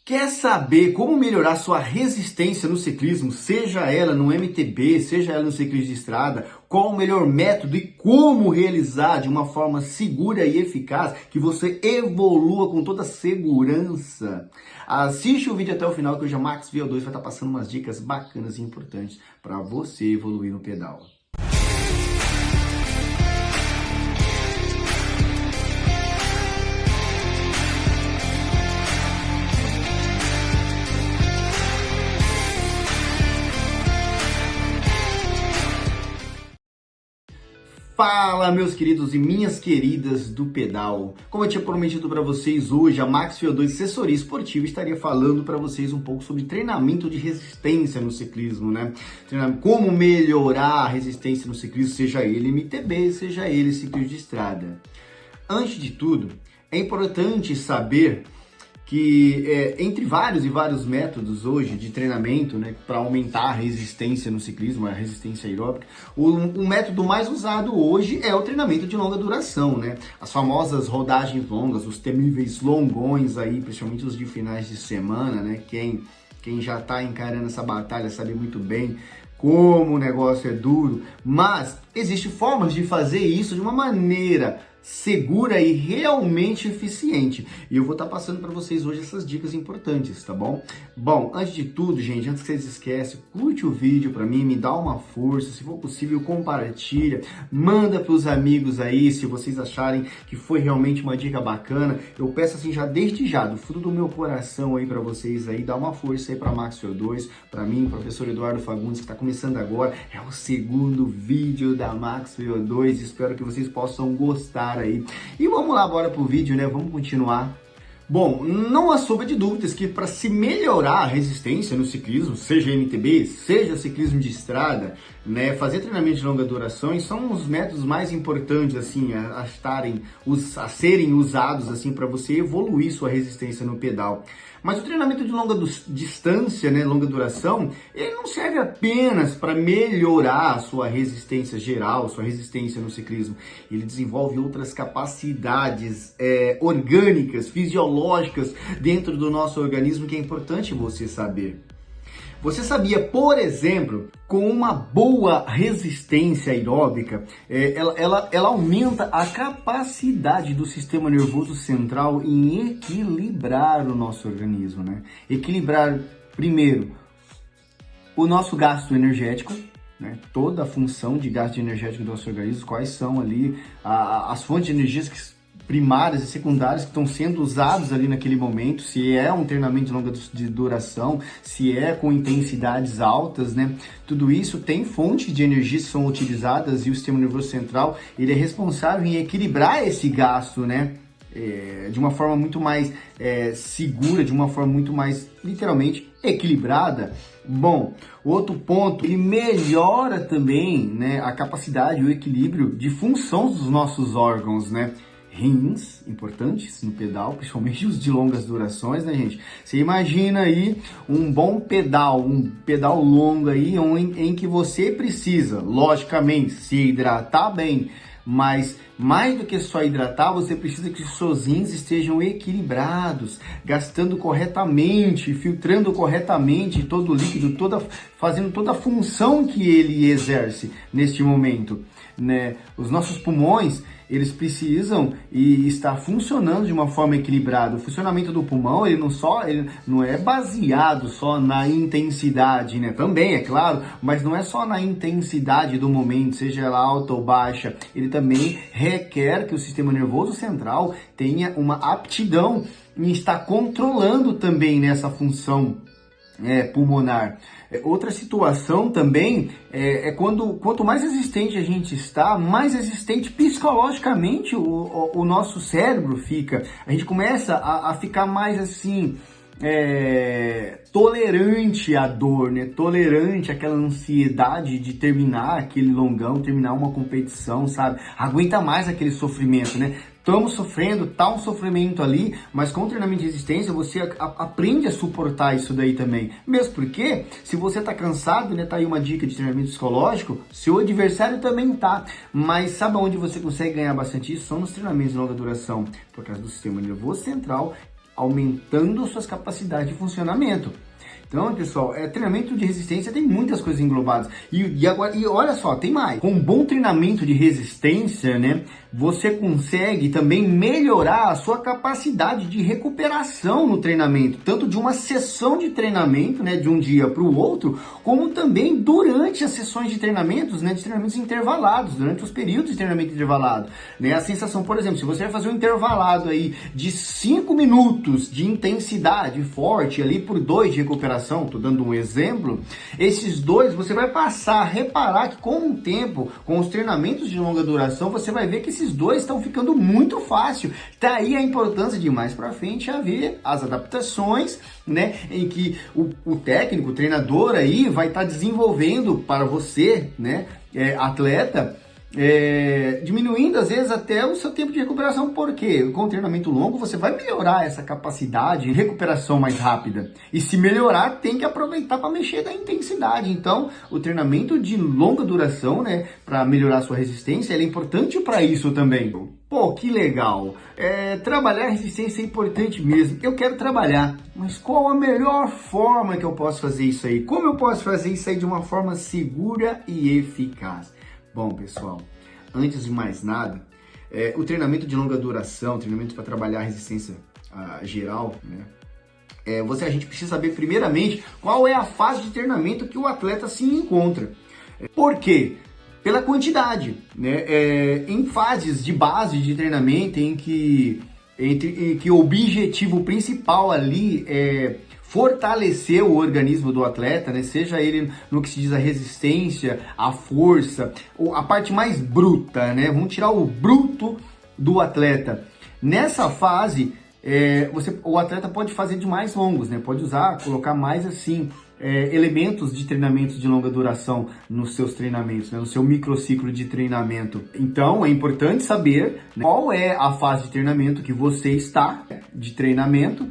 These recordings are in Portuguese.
Quer saber como melhorar sua resistência no ciclismo, seja ela no MTB, seja ela no ciclismo de estrada? Qual o melhor método e como realizar de uma forma segura e eficaz que você evolua com toda segurança? Assiste o vídeo até o final que hoje a Max VO2 vai estar passando umas dicas bacanas e importantes para você evoluir no pedal. Fala, meus queridos e minhas queridas do pedal. Como eu tinha prometido para vocês, hoje a Max VO2 Assessoria Esportiva estaria falando para vocês um pouco sobre treinamento de resistência no ciclismo, né? Como melhorar a resistência no ciclismo, seja ele MTB, seja ele ciclismo de estrada. Antes de tudo, é importante saber que entre vários e vários métodos hoje de treinamento, né, para aumentar a resistência no ciclismo, a resistência aeróbica, o método mais usado hoje é o treinamento de longa duração, né? As famosas rodagens longas, os temíveis longões aí, principalmente os de finais de semana, né? Quem já está encarando essa batalha sabe muito bem como o negócio é duro, mas existem formas de fazer isso de uma maneira segura e realmente eficiente. E eu vou estar passando para vocês hoje essas dicas importantes, tá bom? Bom, antes de tudo, gente, antes que vocês esqueçam, curte o vídeo para mim, me dá uma força, se for possível, compartilha, manda para os amigos aí, se vocês acharem que foi realmente uma dica bacana. Eu peço assim já desde já, do fundo do meu coração aí para vocês aí, dá uma força aí para Max VO2, para mim, professor Eduardo Fagundes, que está começando agora, é o segundo vídeo da Max VO2, espero que vocês possam gostar aí. E vamos lá, bora pro vídeo, né? Vamos continuar. Bom, não há sombra de dúvidas que para se melhorar a resistência no ciclismo, seja MTB, seja ciclismo de estrada, né, fazer treinamento de longa duração são os métodos mais importantes assim a serem usados assim para você evoluir sua resistência no pedal. Mas o treinamento de longa distância, né, longa duração, ele não serve apenas para melhorar a sua resistência geral, sua resistência no ciclismo. Ele desenvolve outras capacidades orgânicas, fisiológicas dentro do nosso organismo que é importante você saber. Você sabia, por exemplo, com uma boa resistência aeróbica, ela aumenta a capacidade do sistema nervoso central em equilibrar o nosso organismo, né? Equilibrar, primeiro, o nosso gasto energético, né? Toda a função de gasto energético do nosso organismo, quais são ali as fontes de energias primárias e secundárias que estão sendo usados ali naquele momento, se é um treinamento de longa duração, se é com intensidades altas, né? Tudo isso tem fontes de energia que são utilizadas e o sistema nervoso central, ele é responsável em equilibrar esse gasto, né? De uma forma muito mais segura, de uma forma muito mais, literalmente, equilibrada. Bom, outro ponto, ele melhora também, né, a capacidade, o equilíbrio de função dos nossos órgãos, né? Rins, importantes no pedal, principalmente os de longas durações, né, gente? Você imagina aí um bom pedal, um pedal longo aí, em que você precisa, logicamente, se hidratar bem, mas mais do que só hidratar, você precisa que os seus rins estejam equilibrados, gastando corretamente, filtrando corretamente todo o líquido, fazendo toda a função que ele exerce neste momento, né? Os nossos pulmões, eles precisam estar funcionando de uma forma equilibrada. O funcionamento do pulmão, ele não é baseado só na intensidade, né? Também, é claro, mas não é só na intensidade do momento, seja ela alta ou baixa. Ele também requer que o sistema nervoso central tenha uma aptidão em estar controlando também nessa função pulmonar. Outra situação também quanto mais resistente a gente está, mais resistente psicologicamente o nosso cérebro fica. A gente começa a ficar mais assim, tolerante à dor, né? Tolerante àquela ansiedade de terminar aquele longão, terminar uma competição, sabe? Aguenta mais aquele sofrimento, né? Estamos sofrendo, tá um sofrimento ali, mas com o treinamento de resistência você aprende a suportar isso daí também. Mesmo porque, se você tá cansado, né, tá aí uma dica de treinamento psicológico, seu adversário também tá. Mas sabe onde você consegue ganhar bastante isso? São nos treinamentos de longa duração, por causa do sistema nervoso central aumentando suas capacidades de funcionamento. Então, pessoal, treinamento de resistência tem muitas coisas englobadas. E olha só, tem mais. Com um bom treinamento de resistência, né, você consegue também melhorar a sua capacidade de recuperação no treinamento, tanto de uma sessão de treinamento, né, de um dia para o outro, como também durante as sessões de treinamentos, né, de treinamentos intervalados, durante os períodos de treinamento intervalado, né, a sensação, por exemplo, se você vai fazer um intervalado aí de 5 minutos de intensidade forte ali por 2 de recuperação, estou dando um exemplo, esses 2 você vai passar a reparar que com o tempo, com os treinamentos de longa duração, você vai ver que esses 2 estão ficando muito fácil. Daí a importância de mais para frente haver as adaptações, né, em que o técnico, o treinador aí vai estar desenvolvendo para você, né, atleta, diminuindo às vezes até o seu tempo de recuperação, porque com o treinamento longo você vai melhorar essa capacidade de recuperação mais rápida, e se melhorar tem que aproveitar para mexer na intensidade. Então o treinamento de longa duração, né, para melhorar a sua resistência, ele é importante para isso também. Pô, que legal! Trabalhar a resistência é importante mesmo. Eu quero trabalhar, mas qual a melhor forma que eu posso fazer isso aí? Como eu posso fazer isso aí de uma forma segura e eficaz? Bom, pessoal, antes de mais nada, o treinamento de longa duração, treinamento para trabalhar a resistência geral, né? A gente precisa saber primeiramente qual é a fase de treinamento que o atleta se encontra. Por quê? Pela quantidade, né? Em fases de base de treinamento em que o objetivo principal ali é fortalecer o organismo do atleta, né? Seja ele no que se diz a resistência, a força, ou a parte mais bruta, né? Vamos tirar o bruto do atleta. Nessa fase, o atleta pode fazer de mais longos, né? Pode colocar mais assim, elementos de treinamentos de longa duração nos seus treinamentos, né? No seu microciclo de treinamento. Então, é importante saber, né, qual é a fase de treinamento que você está de treinamento,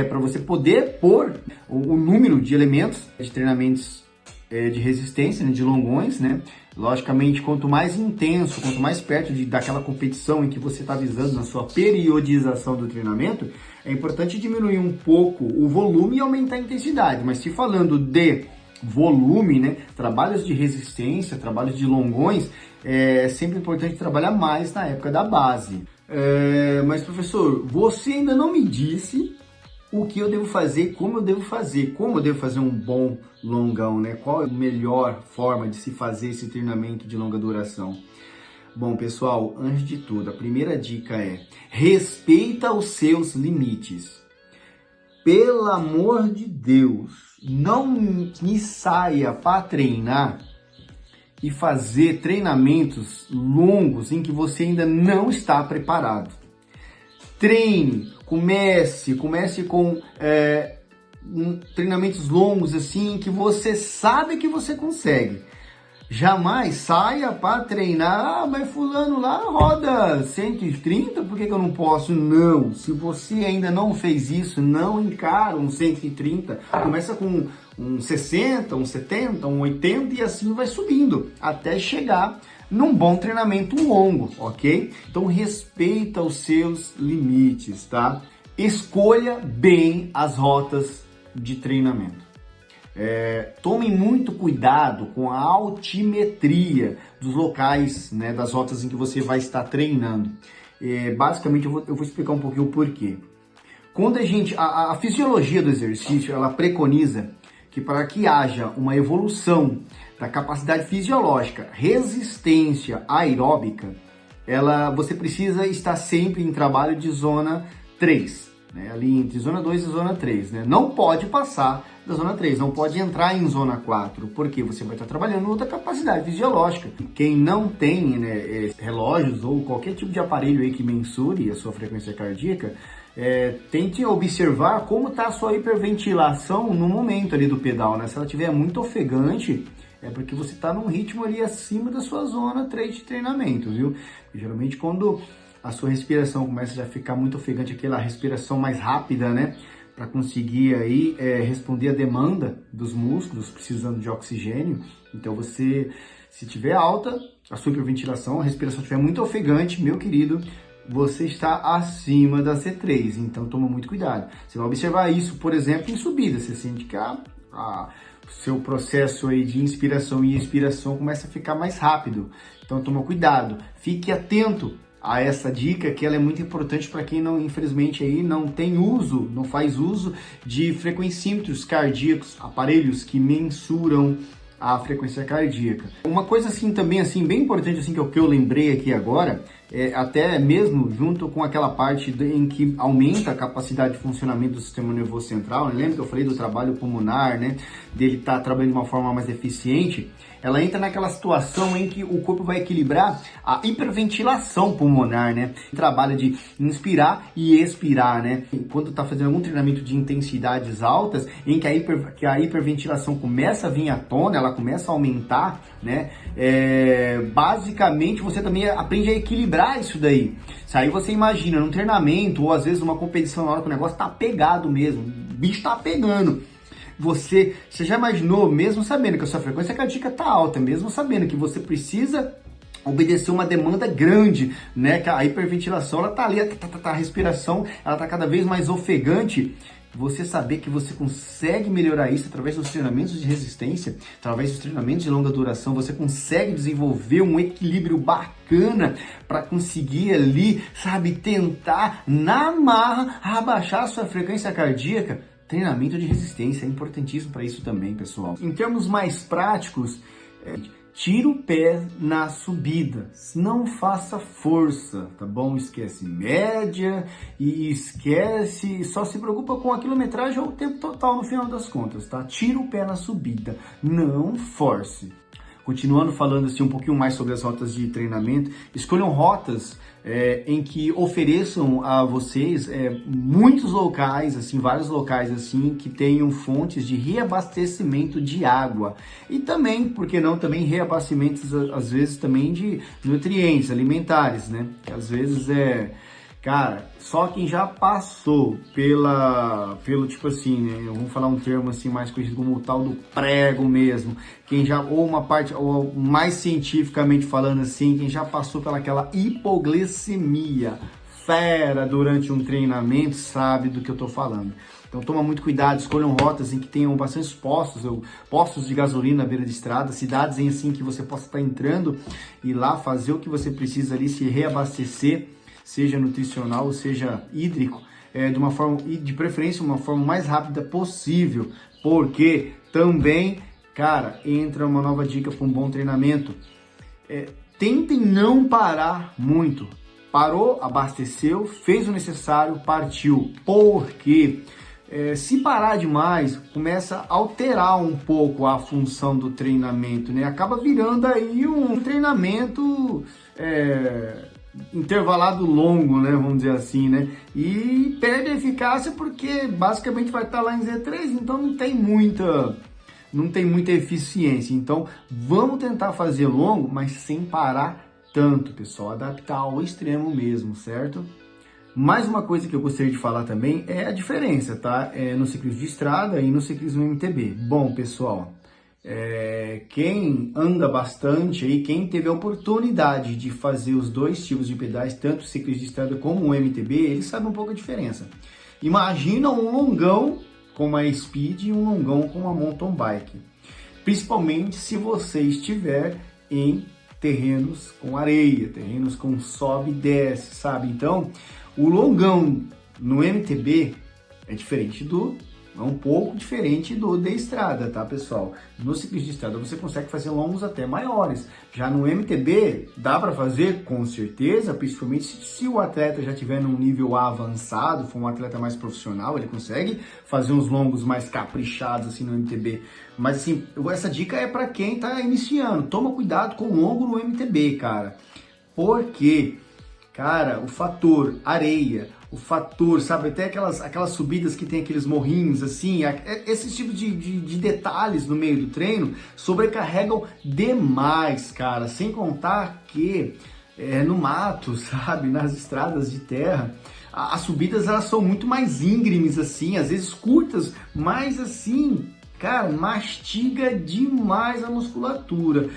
para você poder pôr o número de elementos de treinamentos de resistência, né, de longões, né? Logicamente, quanto mais intenso, quanto mais perto daquela competição em que você está visando na sua periodização do treinamento, é importante diminuir um pouco o volume e aumentar a intensidade. Mas se falando de volume, né, trabalhos de resistência, trabalhos de longões, é sempre importante trabalhar mais na época da base. Mas professor, você ainda não me disse o que eu devo fazer, como eu devo fazer um bom longão, né? Qual é a melhor forma de se fazer esse treinamento de longa duração? Bom, pessoal, antes de tudo, a primeira dica é: respeita os seus limites. Pelo amor de Deus, não me saia para treinar e fazer treinamentos longos em que você ainda não está preparado. Treine, comece com treinamentos longos assim, que você sabe que você consegue. Jamais saia para treinar, mas fulano lá roda 130, por que eu não posso? Não, se você ainda não fez isso, não encara um 130, começa com um 60, um 70, um 80 e assim vai subindo, até chegar num bom treinamento longo, ok? Então respeita os seus limites, tá? Escolha bem as rotas de treinamento. Tome muito cuidado com a altimetria dos locais, né, das rotas em que você vai estar treinando. Basicamente eu vou explicar um pouquinho o porquê. Quando a fisiologia do exercício, ela preconiza que para que haja uma evolução da capacidade fisiológica, resistência aeróbica, você precisa estar sempre em trabalho de zona 3, né? Ali entre zona 2 e zona 3, né? Não pode passar da zona 3, não pode entrar em zona 4, porque você vai estar trabalhando outra capacidade fisiológica. Quem não tem, né, relógios ou qualquer tipo de aparelho aí que mensure a sua frequência cardíaca, tente observar como está a sua hiperventilação no momento ali do pedal, né? Se ela estiver muito ofegante, é porque você está num ritmo ali acima da sua zona 3 de treinamento, viu? E, geralmente quando a sua respiração começa a ficar muito ofegante, aquela respiração mais rápida, né? Para conseguir aí responder a demanda dos músculos precisando de oxigênio. Então se tiver alta a sua hiperventilação, a respiração estiver muito ofegante, meu querido, você está acima da C3, então toma muito cuidado. Você vai observar isso, por exemplo, em subida. Você sente que o seu processo aí de inspiração e expiração começa a ficar mais rápido. Então toma cuidado, fique atento a essa dica, que ela é muito importante para quem não, infelizmente, aí não faz uso de frequencímetros cardíacos, aparelhos que mensuram a frequência cardíaca. Uma coisa assim também assim bem importante assim que eu lembrei aqui agora, até mesmo junto com aquela parte em que aumenta a capacidade de funcionamento do sistema nervoso central, né? Lembra que eu falei do trabalho pulmonar, né? Dele estar trabalhando de uma forma mais eficiente. Ela entra naquela situação em que o corpo vai equilibrar a hiperventilação pulmonar, né? Trabalha de inspirar e expirar, né? Quando está fazendo algum treinamento de intensidades altas, em que a hiperventilação começa a vir à tona, ela começa a aumentar, né? Basicamente, você também aprende a equilibrar isso daí. Se aí você imagina num treinamento ou às vezes numa competição, na hora que o negócio tá pegado mesmo, o bicho tá pegando. Você já imaginou, mesmo sabendo que a sua frequência cardíaca está alta, mesmo sabendo que você precisa obedecer uma demanda grande, né? Que a hiperventilação, ela tá ali, a respiração, ela tá cada vez mais ofegante. Você saber que você consegue melhorar isso através dos treinamentos de resistência, através dos treinamentos de longa duração, você consegue desenvolver um equilíbrio bacana para conseguir ali, sabe, tentar na marra abaixar a sua frequência cardíaca. Treinamento de resistência é importantíssimo para isso também, pessoal. Em termos mais práticos, tira o pé na subida, não faça força, tá bom? Esquece média e esquece, só se preocupa com a quilometragem ou o tempo total no final das contas, tá? Tira o pé na subida, não force. Continuando falando assim um pouquinho mais sobre as rotas de treinamento, escolham rotas em que ofereçam a vocês muitos locais, assim, vários locais assim que tenham fontes de reabastecimento de água e também, por que não, também reabastecimentos às vezes também de nutrientes alimentares, né? Que às vezes cara, só quem já passou pelo tipo assim, né? Vamos falar um termo assim mais conhecido como o tal do prego mesmo. Quem já, ou uma parte, ou mais cientificamente falando assim, quem já passou pelaquela hipoglicemia fera durante um treinamento sabe do que eu tô falando. Então toma muito cuidado, escolham rotas em que tenham bastantes postos de gasolina na beira de estrada, cidades em assim que você possa estar entrando e lá fazer o que você precisa ali, se reabastecer, seja nutricional, seja hídrico, de uma forma, e de preferência uma forma mais rápida possível, porque também, cara, entra uma nova dica para um bom treinamento. Tentem não parar muito. Parou, abasteceu, fez o necessário, partiu. Porque se parar demais, começa a alterar um pouco a função do treinamento, né? Acaba virando aí um treinamento intervalado longo, né, vamos dizer assim, né, e perde a eficácia porque basicamente vai estar lá em Z3, então não tem muita eficiência. Então vamos tentar fazer longo, mas sem parar tanto, pessoal, adaptar ao extremo mesmo, certo? Mais uma coisa que eu gostaria de falar também é a diferença, tá, no ciclismo de estrada e no ciclismo MTB. Bom, pessoal, quem anda bastante aí, quem teve a oportunidade de fazer os dois tipos de pedais, tanto o ciclismo de estrada como o MTB, ele sabe um pouco a diferença. Imagina um longão com uma Speed e um longão com uma mountain bike, principalmente se você estiver em terrenos com areia, terrenos com sobe e desce, sabe? Então, o longão no MTB é diferente é um pouco diferente do de estrada, tá, pessoal? No ciclismo de estrada você consegue fazer longos até maiores. Já no MTB dá para fazer com certeza, principalmente se o atleta já tiver num nível avançado, for um atleta mais profissional, ele consegue fazer uns longos mais caprichados assim no MTB. Mas assim, essa dica é para quem tá iniciando. Toma cuidado com o longo no MTB, cara. Porque, cara, o fator areia, o fator, sabe, até aquelas subidas que tem aqueles morrinhos, assim, esses tipos de detalhes no meio do treino sobrecarregam demais, cara, sem contar que no mato, sabe, nas estradas de terra, as subidas elas são muito mais íngremes, assim, às vezes curtas, mas assim, cara, mastiga demais a musculatura.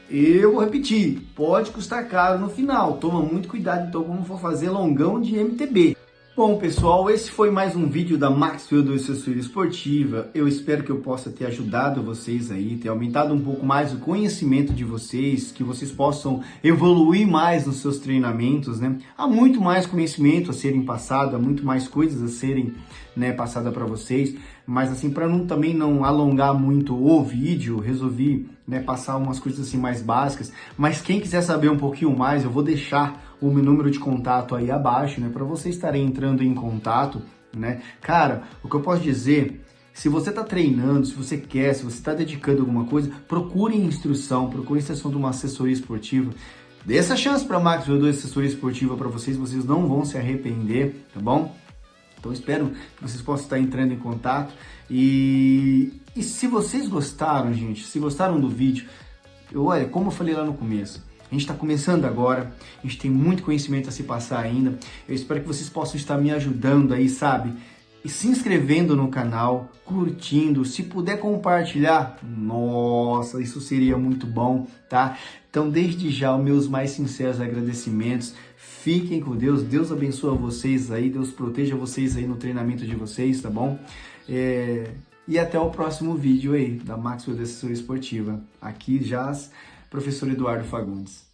Eu vou repetir, pode custar caro no final. Toma muito cuidado então como for fazer longão de MTB. Bom, pessoal, esse foi mais um vídeo da Maxfield Assessoria Esportiva. Eu espero que eu possa ter ajudado vocês aí, ter aumentado um pouco mais o conhecimento de vocês, que vocês possam evoluir mais nos seus treinamentos, né? Há muito mais conhecimento a serem passado, há muito mais coisas a serem, né, passada para vocês, mas assim, para também não alongar muito o vídeo, resolvi, né, passar umas coisas assim mais básicas, mas quem quiser saber um pouquinho mais, eu vou deixar o meu número de contato aí abaixo, né, para vocês estarem entrando em contato, né? Cara, o que eu posso dizer, se você está treinando, se você quer, se você está dedicando alguma coisa, procure instrução, procure instrução de uma assessoria esportiva. Dê essa chance para a Maxfield Assessoria Esportiva para vocês não vão se arrepender, tá bom? Então espero que vocês possam estar entrando em contato e se vocês gostaram, gente, se gostaram do vídeo, olha, como eu falei lá no começo, a gente está começando agora, a gente tem muito conhecimento a se passar ainda, eu espero que vocês possam estar me ajudando aí, sabe? E se inscrevendo no canal, curtindo, se puder compartilhar, nossa, isso seria muito bom, tá? Então, desde já, os meus mais sinceros agradecimentos. Fiquem com Deus, Deus abençoe vocês aí, Deus proteja vocês aí no treinamento de vocês, tá bom? E até o próximo vídeo aí da Maxfield Assessoria Esportiva. Aqui já, professor Eduardo Fagundes.